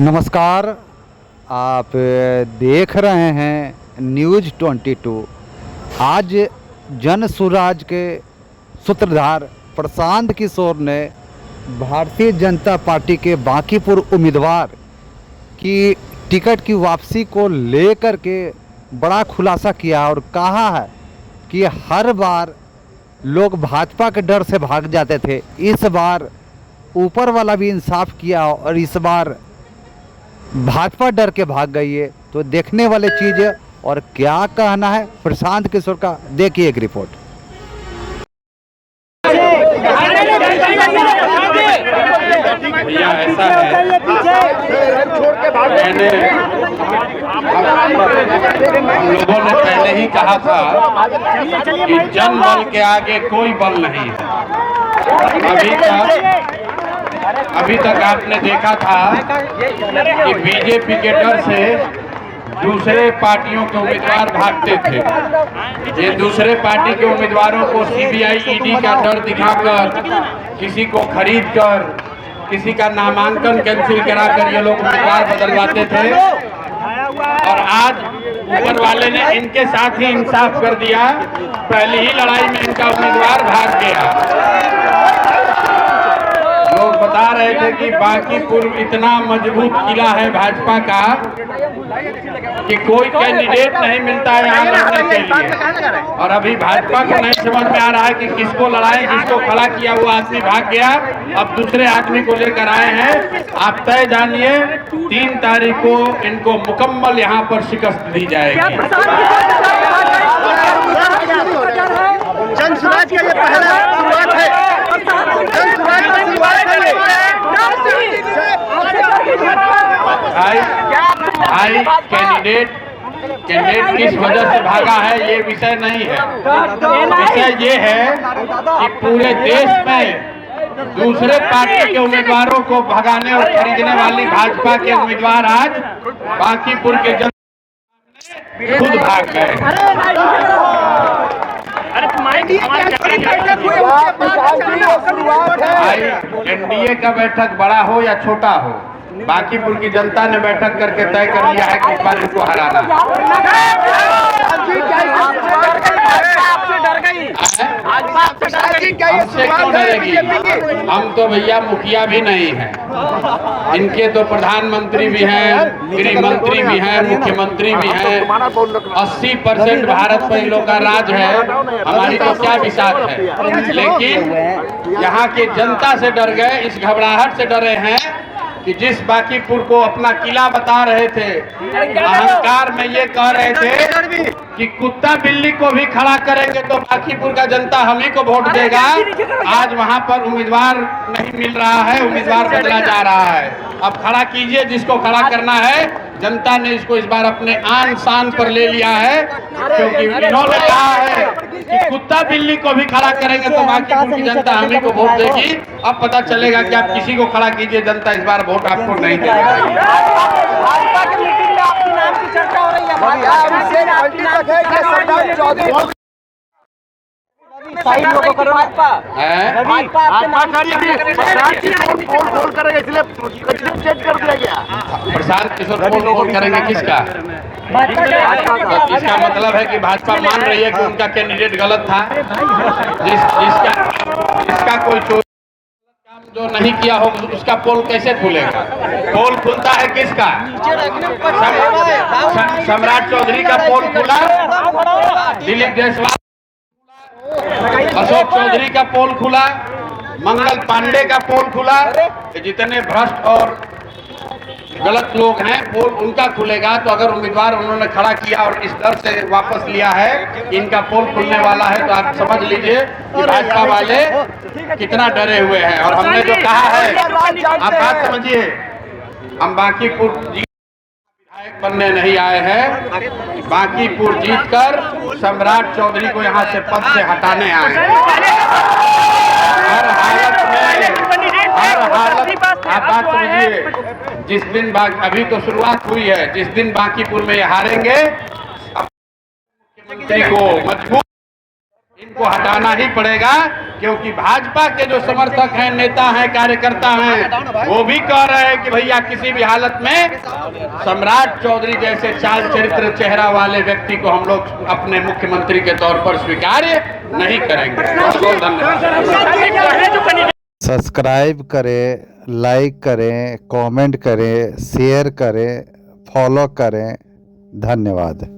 नमस्कार। आप देख रहे हैं न्यूज़ 22। आज जन सुराज के सूत्रधार प्रशांत किशोर ने भारतीय जनता पार्टी के बांकीपुर उम्मीदवार की टिकट की वापसी को लेकर के बड़ा खुलासा किया और कहा है कि हर बार लोग भाजपा के डर से भाग जाते थे, इस बार ऊपर वाला भी इंसाफ किया और इस बार भाजपा डर के भाग गई है। तो देखने वाले चीज है। और क्या कहना है प्रशांत किशोर का, देखिए एक रिपोर्ट। भैया ऐसा है, लोगों ने पहले ही कहा था कि जन बल के आगे कोई बल नहीं है। अभी तक आपने देखा था कि बीजेपी के डर से दूसरे पार्टियों के उम्मीदवार भागते थे। ये दूसरे पार्टी के उम्मीदवारों को सीबीआई ईडी का डर दिखाकर, किसी को खरीदकर, किसी का नामांकन कैंसिल कराकर ये लोग उम्मीदवार बदलवाते थे। और आज ऊपर वाले ने इनके साथ ही इंसाफ कर दिया। पहली ही लड़ाई में इनका उम्मीदवार भाग गया। लोग बता रहे थे कि बांकीपुर इतना मजबूत किला है भाजपा का कि कोई कैंडिडेट नहीं मिलता है यहाँ लड़ने के लिए। और अभी भाजपा को नहीं समझ में आ रहा है कि किसको लड़ाएं। जिसको खड़ा किया वो आदमी भाग गया, अब दूसरे आदमी को लेकर आए हैं। आप तय जानिए 3 तारीख को इनको मुकम्मल यहाँ पर शिकस्त दी जाएगी। जन सुराज का ये पहला शुरुआत है। जन सुराज का शुरुआत भाई कैंडिडेट किस वजह से भागा है ये विषय नहीं है। विषय ये है कि पूरे देश में दूसरे पार्टी के उम्मीदवारों को भगाने और खरीदने वाली भाजपा के उम्मीदवार आज बांकीपुर के जनता खुद भाग गए। एनडीए का बैठक बड़ा हो या छोटा हो, बांकीपुर की जनता ने बैठक करके तय कर लिया है कि इस बार इनको हराना है। हमसे क्यों डरेगी? हम तो भैया मुखिया भी नहीं हैं। इनके तो प्रधानमंत्री भी हैं, गृह मंत्री भी हैं, मुख्यमंत्री भी हैं। 80% भारत पर इन लोग का राज है। हमारी तो क्या विसाख है। लेकिन यहाँ की जनता से डर गए, इस घबराहट से डरे हैं कि जिस बांकीपुर को अपना किला बता रहे थे, अहंकार में ये कह रहे थे कि कुत्ता बिल्ली को भी खड़ा करेंगे तो बांकीपुर का जनता हम ही को वोट देगा। आज वहां पर उम्मीदवार नहीं मिल रहा है, उम्मीदवार बदला जा रहा है। अब खड़ा कीजिए जिसको खड़ा करना है। जनता ने इसको इस बार अपने आन शान पर ले लिया है, क्योंकि इन्होंने कहा है कि कुत्ता बिल्ली को भी खड़ा करेंगे तो बांकीपुर की जनता हम ही को वोट देगी। अब पता चलेगा कि आप किसी को खड़ा कीजिए, जनता इस बार वोट आपको नहीं देगी। प्रशांत किशोर फोन करेंगे किसका? इसका मतलब है कि भाजपा मान रही है कि उनका कैंडिडेट गलत था। जिसका कोई काम जो नहीं किया हो उसका पोल कैसे खुलेगा? पोल खुलता है किसका? सम्राट चौधरी का पोल खुला, दिलीप जायसवाल, अशोक चौधरी का पोल खुला, मंगल पांडे का पोल खुला। जितने भ्रष्ट और गलत लोग हैं पोल उनका खुलेगा। तो अगर उम्मीदवार उन्होंने खड़ा किया और इस डर से वापस लिया है कि इनका पोल खुलने वाला है, तो आप समझ लीजिए कि भाजपा वाले कितना डरे हुए हैं। और हमने जो कहा है, आप बात समझिए, हम बांकीपुर विधायक बनने नहीं आए हैं। बांकीपुर जीतकर सम्राट चौधरी को यहाँ से पद से हटाने आए हैं। हर हालत आप बात समझिए। जिस दिन अभी तो शुरुआत हुई है, जिस दिन बांकीपुर में हारेंगे, मुख्यमंत्री को मजबूत इनको हटाना ही पड़ेगा, क्योंकि भाजपा के जो समर्थक हैं, नेता हैं, कार्यकर्ता हैं, वो भी कह रहे हैं कि भैया किसी भी हालत में सम्राट चौधरी जैसे चाल चरित्र चेहरा वाले व्यक्ति को हम लोग अपने मुख्यमंत्री के तौर पर स्वीकार्य नहीं करेंगे। बहुत बहुत धन्यवाद। सब्सक्राइब करें, लाइक करें, कमेंट करें, शेयर करें, फॉलो करें। धन्यवाद।